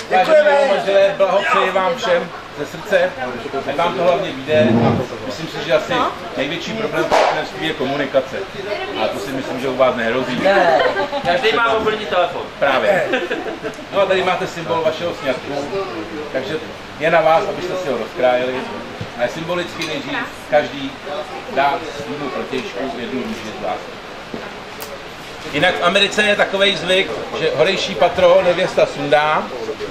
Děkujeme. Blahopřeji vám všem ze srdce, ať vám to hlavně vyjde. Myslím si, že asi největší problém partnerství je komunikace. A to si myslím, že u vás nehrozí. Ne, každý má mobilní telefon. Právě. No a tady máte symbol vašeho sňatku, takže je na vás, abyste si ho rozkrájeli. A symbolicky nejdřív každý dá svýmu protějšku jednu růži z vás. Jinak v Americe je takový zvyk, že horejší patro nevěsta sundá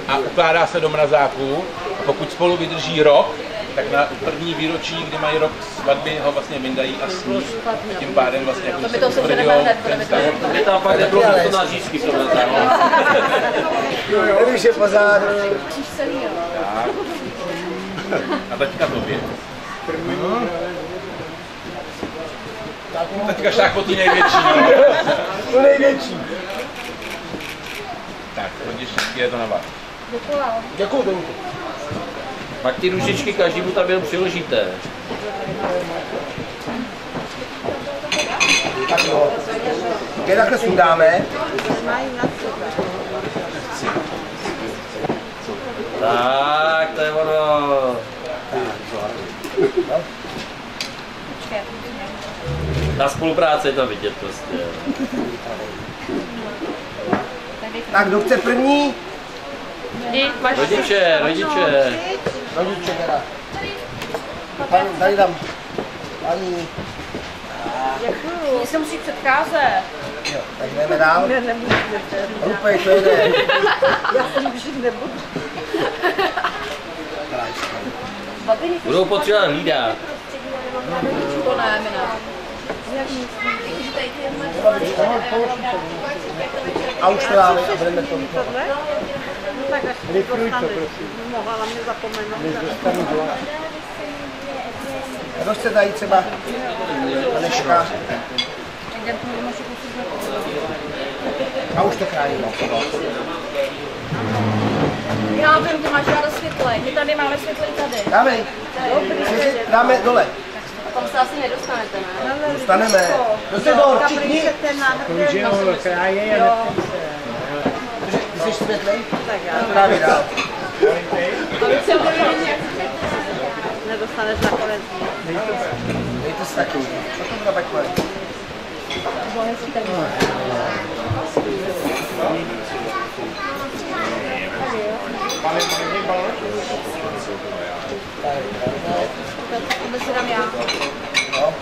a ukládá se do mrazáku. A pokud spolu vydrží rok, tak na první výročí, kdy mají rok svatby, ho vlastně vyndají a sní. A tím pádem vlastně jako se utvrdujou ten vztah. Je tam pak nebylo to na řízky v tom mrazáku. Když je pořád. Tak. A teďka tobě. Teďka šákotý největší. To největší. Tak, hodně je to na vás. Děkuju, Domku. Pak ty ružičky každému tam jenom přiložíte. Tak jo. Když takhle sundáme. Tak, to je ono. Na spolupráci je to vidět prostě. Tak kdo chce první? Rodiče, rodiče. Rodiče teda. Tady dám. Paní. Děkuju. Mě se musí předcházet. Jo, tak jdeme dál. Ne, nemůžete. Rupej, to jde. Já jsem už nebudu. Budou potřebovat hlídat. To ne, mi ne. A už to dáme a budeme to. No tak až to dostaneš. Mohla mě zapomenout. Kdo chce tady třeba Aneška? A už to kráníme. Já vím, ty máš ráda světlej. My tady máme světlej tady. Dáme. Dáme dole. A tam se asi nedostanete, ne? Dostaneme. Do se dole, všichni. Že jo, kráje a ty jsi světlej? Tak já. Právě dál. Nedostaneš nakonec. Dejte si taky. Co to bude takhle? To si dám já. No.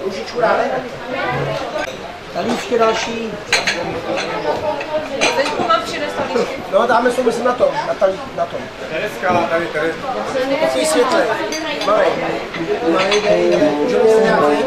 Růžičku dáme? Tady ještě další. Teď mám přinést lístky. No, dáme jsou, myslím, na tom. Na tom. Tereska, tady Tereska. Takový světle. Malej, dej, můžeme nějaký.